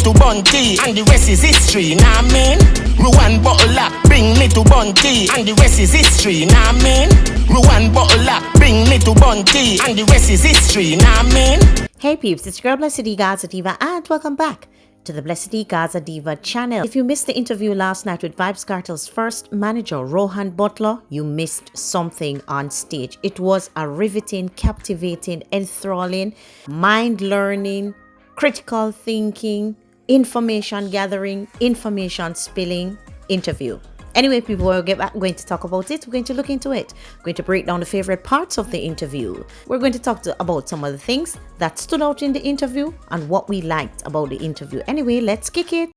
to Bunty, and the rest is history, nah man. Rohan Butler, bring me to Bunty, and the rest is history, nah man. Rohan Butler, bring me to Bunty, and the rest is history, nah man. Hey peeps, it's your girl Blessydgazadiva and welcome back to the Blessydgazadiva channel. If you missed the interview last night with Vybz Kartel's first manager, Rohan Butler, you missed something on stage. It was a riveting, captivating, enthralling, mind-learning, critical thinking, information gathering, information spilling interview. Anyway, people, we're going to talk about it. We're going to look into it. We're going to break down the favorite parts of the interview. We're going to talk about some of the things that stood out in the interview and what we liked about the interview. Anyway, let's kick it.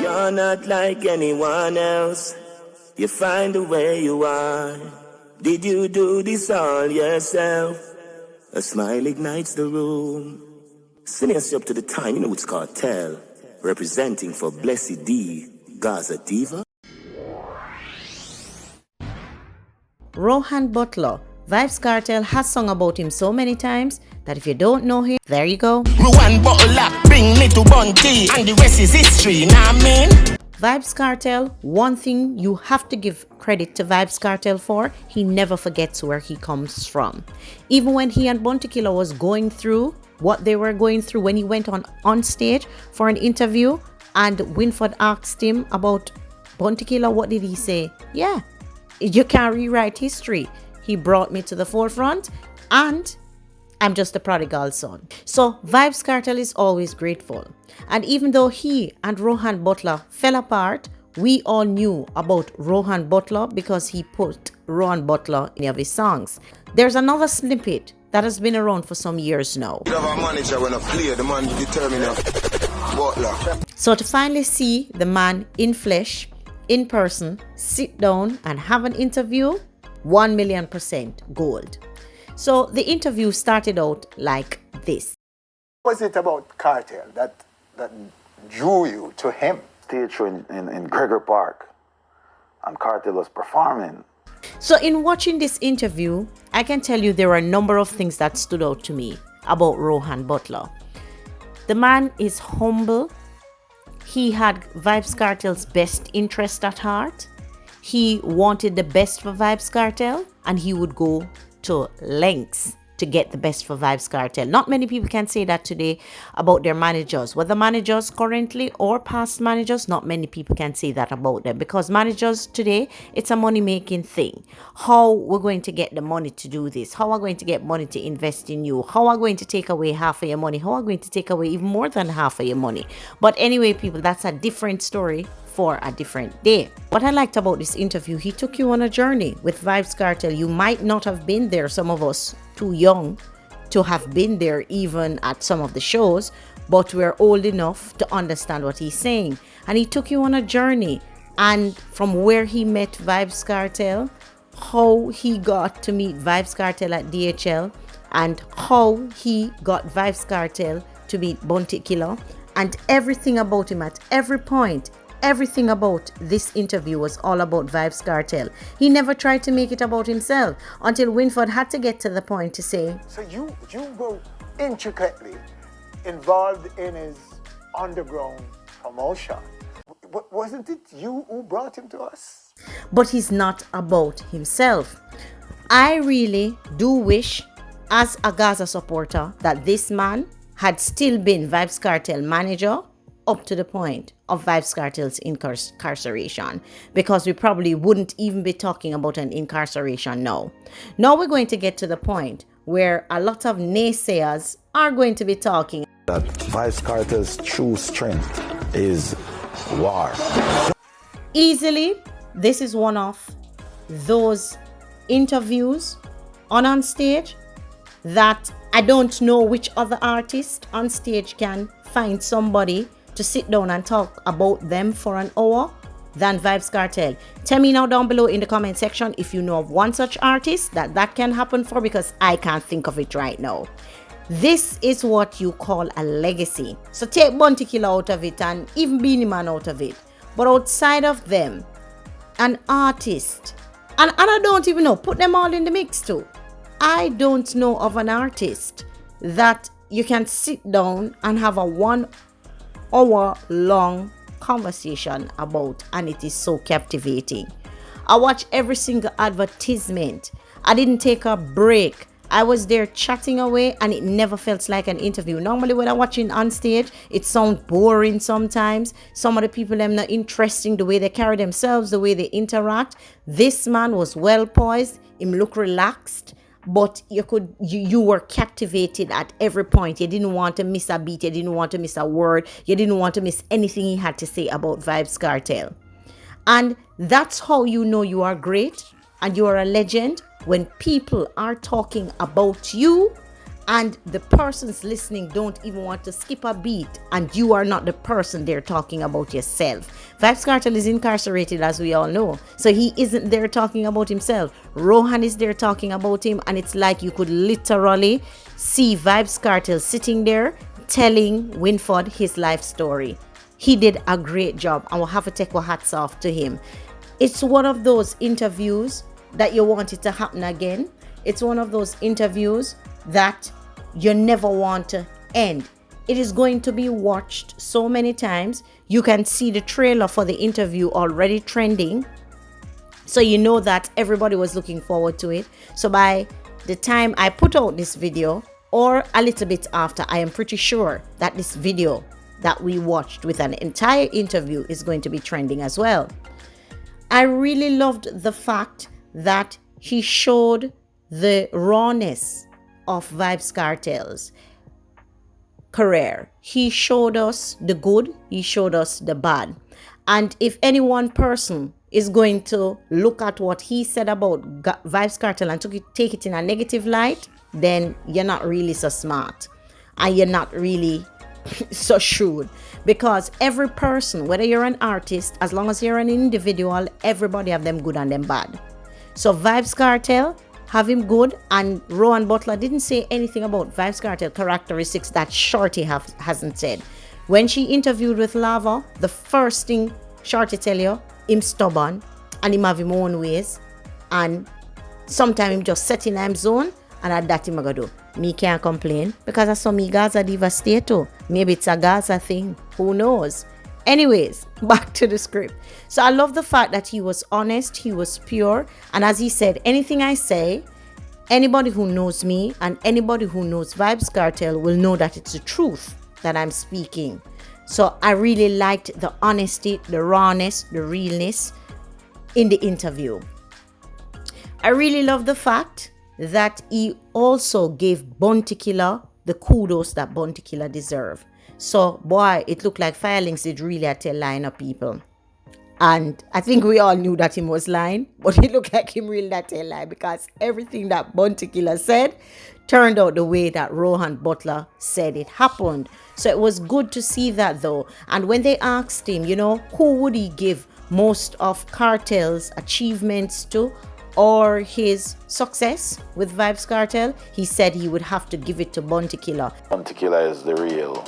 You're not like anyone else. You find the way you are. Did you do this all yourself? A smile ignites the room. Sending us up to the time, you know it's Kartel, representing for Blessydgazadiva. Rohan Butler. Vybz Kartel has sung about him so many times that if you don't know him, there you go. Rohan Butler, bring me to Bunty, and the rest is history, nah man. Vybz Kartel, one thing you have to give credit to Vybz Kartel for, he never forgets where he comes from. Even when he and Bounty Killer was going through what they were going through when he went on stage for an interview and Winford asked him about Bounty Killer, what did he say? Yeah, you can't rewrite history. He brought me to the forefront and I'm just a prodigal son. So Vybz Kartel is always grateful. And even though he and Rohan Butler fell apart, we all knew about Rohan Butler because he put Rohan Butler in any of his songs. There's another snippet that has been around for some years now. You have a manager when I play, the man determine Butler. So to finally see the man in flesh, in person, sit down and have an interview, 1,000,000% gold. So the interview started out like this. What was it about Kartel that drew you to him? Stage show in Gregory Park, and Kartel was performing. So in watching this interview, I can tell you there are a number of things that stood out to me about Rohan Butler. The man is humble. He had Vybz Kartel's best interest at heart. He wanted the best for Vybz Kartel, and he would go to lengths to get the best for Vybz Kartel. Not many people can say that today about their managers. Whether managers currently or past managers, not many people can say that about them because managers today, it's a money-making thing. How we're going to get the money to do this? How are we going to get money to invest in you? How are we going to take away half of your money? How are we going to take away even more than half of your money? But anyway, people, that's a different story for a different day. What I liked about this interview, he took you on a journey with Vybz Kartel. You might not have been there, some of us too young to have been there even at some of the shows, but we're old enough to understand what he's saying. And he took you on a journey, and from where he met Vybz Kartel, how he got to meet Vybz Kartel at DHL, and how he got Vybz Kartel to meet Bounty Killer, and everything about him at every point. Everything about this interview was all about Vybz Kartel. He never tried to make it about himself until Winford had to get to the point to say, So you were intricately involved in his underground promotion. Wasn't it you who brought him to us? but he's not about himself. I really do wish, as a Gaza supporter, that this man had still been Vybz Kartel manager up to the point of Vybz Kartel's incarceration, because we probably wouldn't even be talking about an incarceration now. Now we're going to get to the point where a lot of naysayers are going to be talking. That Vybz Kartel's true strength is war. Easily, this is one of those interviews on stage that I don't know which other artist on stage can find somebody to sit down and talk about them for an hour than Vybz Kartel. Tell me now down below in the comment section if you know of one such artist that can happen for, because I can't think of it right now. This is what you call a legacy. So take Bounty Killer out of it and even Beenie Man out of it. But outside of them, an artist And I don't even know, put them all in the mix too. I don't know of an artist that you can sit down and have a 1 hour long conversation about, and it is so captivating. I watch every single advertisement. I didn't take a break. I was there chatting away, and it never felt like an interview. Normally when I'm watching on stage, it sounds boring sometimes. Some of the people them not interesting, the way they carry themselves, the way they interact. This man was well poised, him look relaxed, but you were captivated at every point. You didn't want to miss a beat, you didn't want to miss a word, you didn't want to miss anything he had to say about Vybz Kartel. And that's how you know you are great and you are a legend, when people are talking about you and the persons listening don't even want to skip a beat, and you are not the person they're talking about yourself. Vybz Kartel is incarcerated, as we all know, so he isn't there talking about himself. Rohan is there talking about him, and it's like you could literally see Vybz Kartel sitting there telling Winford his life story. He did a great job, and we'll have to take our hats off to him. It's one of those interviews that you want it to happen again. It's one of those interviews that you never want to end. It is going to be watched so many times. You can see the trailer for the interview already trending, so you know that everybody was looking forward to it. So by the time I put out this video, or a little bit after, I am pretty sure that this video that we watched with an entire interview is going to be trending as well. I really loved the fact that he showed the rawness of Vybz Kartel's career. He showed us the good, he showed us the bad. And if any one person is going to look at what he said about Vybz Kartel and take it in a negative light, then you're not really so smart, and you're not really so shrewd. Because every person, whether you're an artist, as long as you're an individual, everybody have them good and them bad. So Vybz Kartel have him good, and Rohan Butler didn't say anything about Vybz Kartel characteristics that Shorty hasn't said. When she interviewed with Lava, the first thing Shorty tell you, him stubborn and him have him own ways, and sometimes him just set in him zone, and at that him go do. Me can't complain, because I saw me Gazadiva stay too. Maybe it's a Gaza thing, who knows. Anyways, back to the script. So I love the fact that he was honest, he was pure, and as he said, anything I say, anybody who knows me and anybody who knows Vybz Kartel will know that it's the truth that I'm speaking. So I really liked the honesty, the rawness, the realness in the interview. I really love the fact that he also gave Bounty Killer the kudos that Bounty Killer deserve. So boy, it looked like Firelings did really tell lying of people. And I think we all knew that him was lying, but it looked like him really that tell lie, because everything that Bounty Killer said turned out the way that Rohan Butler said it happened. So it was good to see that though. And when they asked him, who would he give most of Kartel's achievements to, or his success with Vybz Kartel, he said he would have to give it to Bounty Killer. Bounty Killer is the real.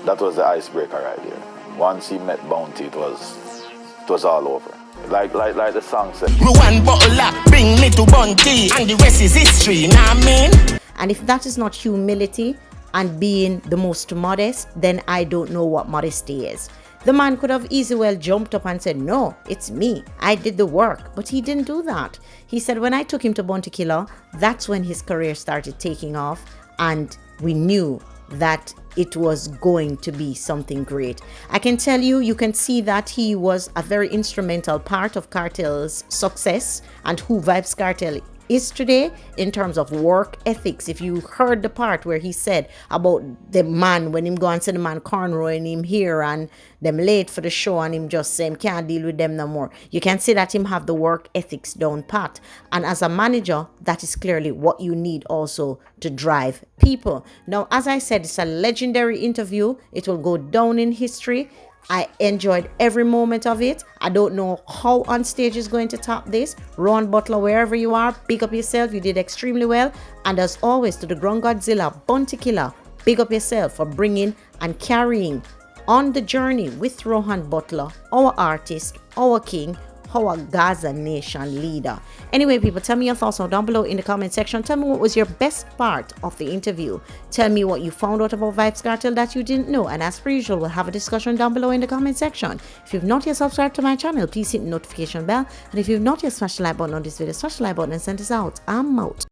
That was the icebreaker right there. Once he met Bounty, it was all over. Like the song said. Rohan Butler, bring me to Bounty, and the rest is history, know what I mean? And if that is not humility and being the most modest, then I don't know what modesty is. The man could have easily well jumped up and said, no, it's me, I did the work. But he didn't do that. He said, when I took him to Bounty Killer, that's when his career started taking off, and we knew that it was going to be something great. I can tell you, you can see that he was a very instrumental part of Kartel's success and who Vybz Kartel is today in terms of work ethics. If you heard the part where he said about the man, when him go and see the man cornrowing him here and them late for the show, and him just say him can't deal with them no more, you can see that him have the work ethics down pat. And as a manager, that is clearly what you need also to drive people. Now, as I said, it's a legendary interview. It will go down in history. I enjoyed every moment of it. I don't know how OMSTAGE is going to top this. Rohan Butler, wherever you are, big up yourself. You did extremely well. And as always, to the Ground Godzilla, Bounty Killer, big up yourself for bringing and carrying on the journey with Rohan Butler, our artist, our king, our Gaza nation leader. Anyway, people, tell me your thoughts down below in the comment section. Tell me what was your best part of the interview. Tell me what you found out about Vybz Kartel that you didn't know. And as per usual, we'll have a discussion down below in the comment section. If you've not yet subscribed to my channel, please hit the notification bell. And if you've not yet smashed the like button on this video, smash the like button and send us out. I'm out.